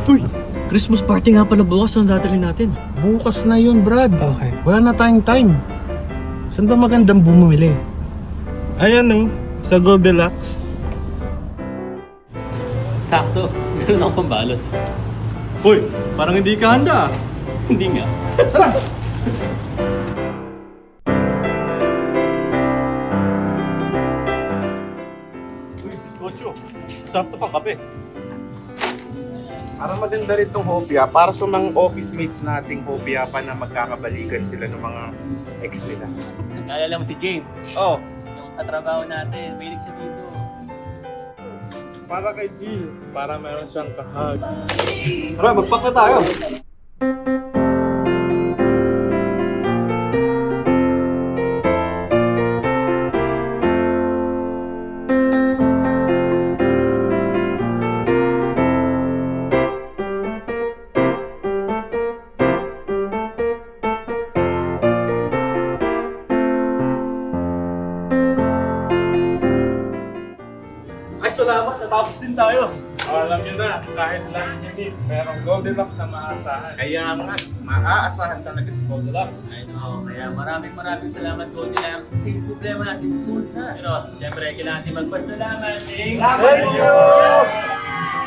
Uy! Christmas party nga pala bukas ang dadalhin natin. Bukas na yun, Brad. Okay. Wala na tayong time. Saan ba magandang bumili? Ayan o, sa Goldilocks. Sakto. Meron akong pambalot. Uy, parang hindi ka handa. Hindi nga. Uy, Biskocho, sakto pang kape. Para maganda rin itong hopya, para sa mga office mates nating hopya pa na magkakabalikan sila ng mga ex nila. Naalala mo si James? Oh, Yung katrabaho natin. Mahilig siya dito. para kay Jill, para meron siyang kahag. Tara, magpak na tayo. Ay, salamat. Natapos din tayo. Alam niyo na, kahit last minute, merong Goldilocks na maasahan. Kaya nga, maaasahan talaga si Goldilocks. I know. Kaya maraming salamat Goldilocks kasi yung problema natin solved na. Pero, syempre, kailangan natin magpasalamat. Thank Thank you!